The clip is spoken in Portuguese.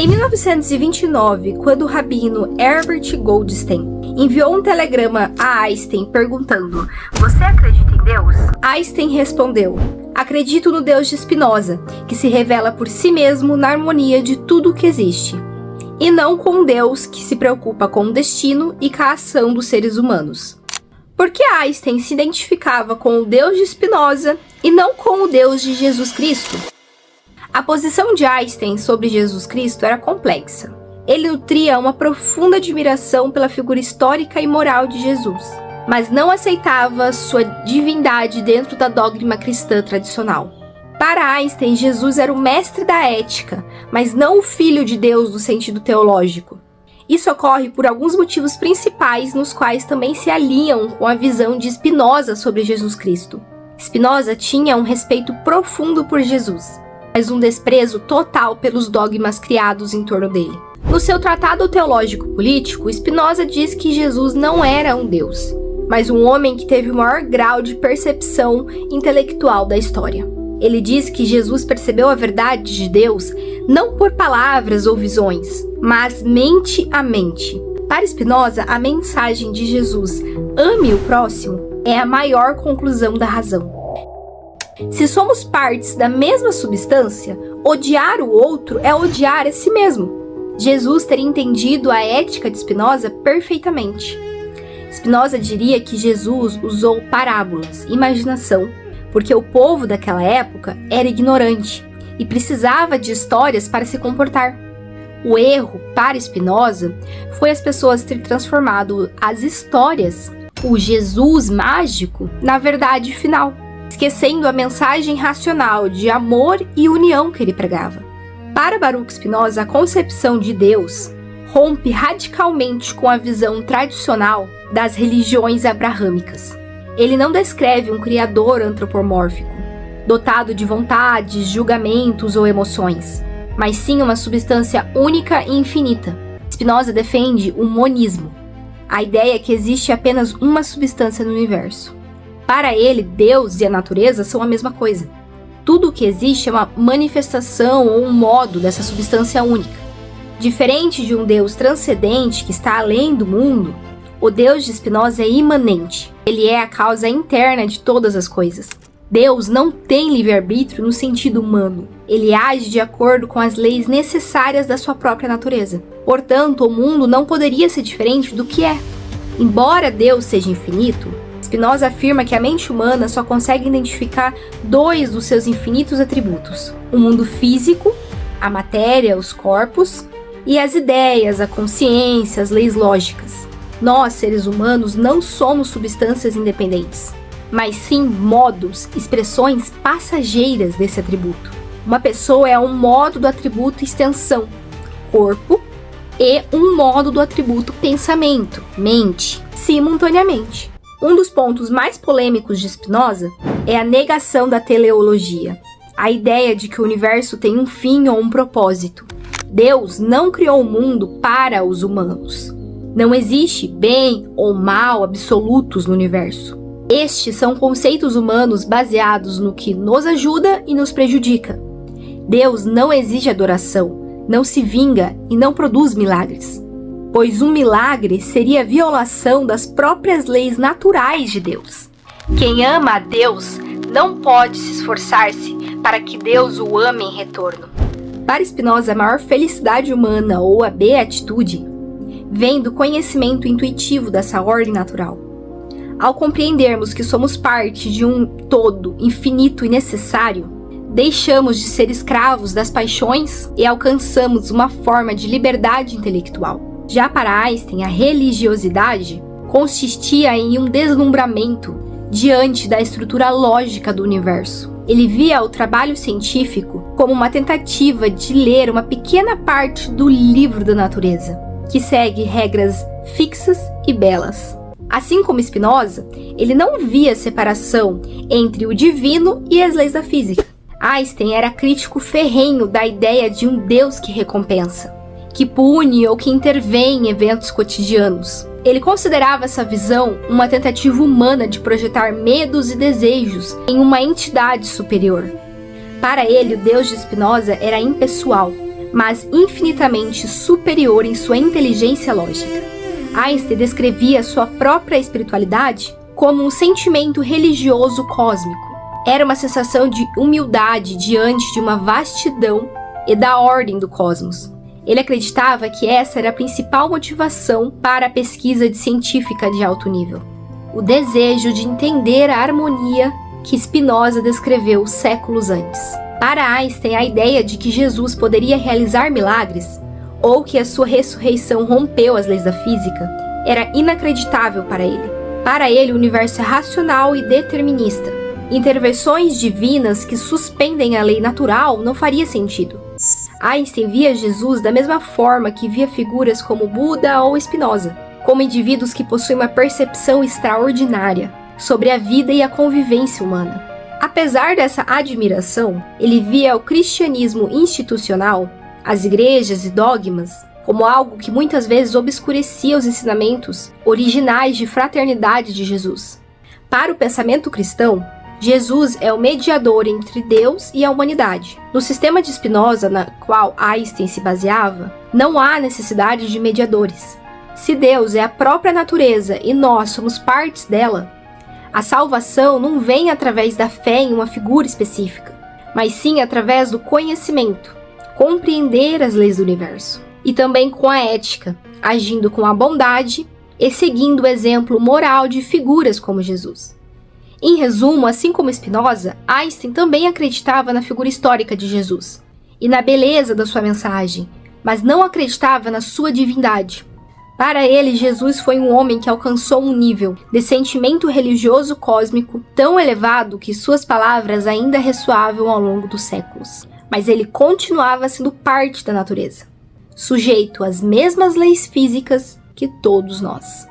Em 1929, quando o rabino Herbert Goldstein enviou um telegrama a Einstein perguntando: "Você acredita em Deus?", Einstein respondeu: "Acredito no Deus de Spinoza, que se revela por si mesmo na harmonia de tudo o que existe, e não com um Deus que se preocupa com o destino e com a ação dos seres humanos." Por que Einstein se identificava com o Deus de Spinoza e não com o Deus de Jesus Cristo? A posição de Einstein sobre Jesus Cristo era complexa. Ele nutria uma profunda admiração pela figura histórica e moral de Jesus, mas não aceitava sua divindade dentro da dogma cristã tradicional. Para Einstein, Jesus era o mestre da ética, mas não o filho de Deus no sentido teológico. Isso ocorre por alguns motivos principais, nos quais também se alinham com a visão de Spinoza sobre Jesus Cristo. Spinoza tinha um respeito profundo por Jesus, mas um desprezo total pelos dogmas criados em torno dele. No seu Tratado Teológico Político, Spinoza diz que Jesus não era um Deus, mas um homem que teve o maior grau de percepção intelectual da história. Ele diz que Jesus percebeu a verdade de Deus não por palavras ou visões, mas mente a mente. Para Spinoza, a mensagem de Jesus, ame o próximo, é a maior conclusão da razão. Se somos partes da mesma substância, odiar o outro é odiar a si mesmo. Jesus teria entendido a ética de Spinoza perfeitamente. Spinoza diria que Jesus usou parábolas, imaginação, porque o povo daquela época era ignorante e precisava de histórias para se comportar. O erro, para Spinoza, foi as pessoas terem transformado as histórias, o Jesus mágico, na verdade final, esquecendo a mensagem racional de amor e união que ele pregava. Para Baruch Spinoza, a concepção de Deus rompe radicalmente com a visão tradicional das religiões abraâmicas. Ele não descreve um criador antropomórfico, dotado de vontades, julgamentos ou emoções, mas sim uma substância única e infinita. Spinoza defende o monismo, a ideia que existe apenas uma substância no universo. Para ele, Deus e a natureza são a mesma coisa. Tudo o que existe é uma manifestação ou um modo dessa substância única. Diferente de um Deus transcendente que está além do mundo, o Deus de Spinoza é imanente. Ele é a causa interna de todas as coisas. Deus não tem livre-arbítrio no sentido humano. Ele age de acordo com as leis necessárias da sua própria natureza. Portanto, o mundo não poderia ser diferente do que é. Embora Deus seja infinito, Spinoza afirma que a mente humana só consegue identificar dois dos seus infinitos atributos: o mundo físico, a matéria, os corpos, e as ideias, a consciência, as leis lógicas. Nós, seres humanos, não somos substâncias independentes, mas sim modos, expressões passageiras desse atributo. Uma pessoa é um modo do atributo extensão, corpo, e um modo do atributo pensamento, mente, simultaneamente. Um dos pontos mais polêmicos de Spinoza é a negação da teleologia, a ideia de que o universo tem um fim ou um propósito. Deus não criou o mundo para os humanos. Não existe bem ou mal absolutos no universo. Estes são conceitos humanos baseados no que nos ajuda e nos prejudica. Deus não exige adoração, não se vinga e não produz milagres, pois um milagre seria a violação das próprias leis naturais de Deus. Quem ama a Deus não pode se esforçar-se para que Deus o ame em retorno. Para Spinoza, a maior felicidade humana, ou a beatitude, vem do conhecimento intuitivo dessa ordem natural. Ao compreendermos que somos parte de um todo infinito e necessário, deixamos de ser escravos das paixões e alcançamos uma forma de liberdade intelectual. Já para Einstein, a religiosidade consistia em um deslumbramento diante da estrutura lógica do universo. Ele via o trabalho científico como uma tentativa de ler uma pequena parte do livro da natureza, que segue regras fixas e belas. Assim como Spinoza, ele não via separação entre o divino e as leis da física. Einstein era crítico ferrenho da ideia de um Deus que recompensa, que pune ou que intervém em eventos cotidianos. Ele considerava essa visão uma tentativa humana de projetar medos e desejos em uma entidade superior. Para ele, o Deus de Spinoza era impessoal, mas infinitamente superior em sua inteligência lógica. Einstein descrevia sua própria espiritualidade como um sentimento religioso cósmico. Era uma sensação de humildade diante de uma vastidão e da ordem do cosmos. Ele acreditava que essa era a principal motivação para a pesquisa científica de alto nível. O desejo de entender a harmonia que Spinoza descreveu séculos antes. Para Einstein, a ideia de que Jesus poderia realizar milagres, ou que a sua ressurreição rompeu as leis da física, era inacreditável para ele. Para ele, o universo é racional e determinista. Intervenções divinas que suspendem a lei natural não faria sentido. Einstein via Jesus da mesma forma que via figuras como Buda ou Spinoza, como indivíduos que possuem uma percepção extraordinária sobre a vida e a convivência humana. Apesar dessa admiração, ele via o cristianismo institucional, as igrejas e dogmas, como algo que muitas vezes obscurecia os ensinamentos originais de fraternidade de Jesus. Para o pensamento cristão, Jesus é o mediador entre Deus e a humanidade. No sistema de Spinoza, na qual Einstein se baseava, não há necessidade de mediadores. Se Deus é a própria natureza e nós somos partes dela, a salvação não vem através da fé em uma figura específica, mas sim através do conhecimento, compreender as leis do universo, e também com a ética, agindo com a bondade e seguindo o exemplo moral de figuras como Jesus. Em resumo, assim como Spinoza, Einstein também acreditava na figura histórica de Jesus e na beleza da sua mensagem, mas não acreditava na sua divindade. Para ele, Jesus foi um homem que alcançou um nível de sentimento religioso cósmico tão elevado que suas palavras ainda ressoavam ao longo dos séculos. Mas ele continuava sendo parte da natureza, sujeito às mesmas leis físicas que todos nós.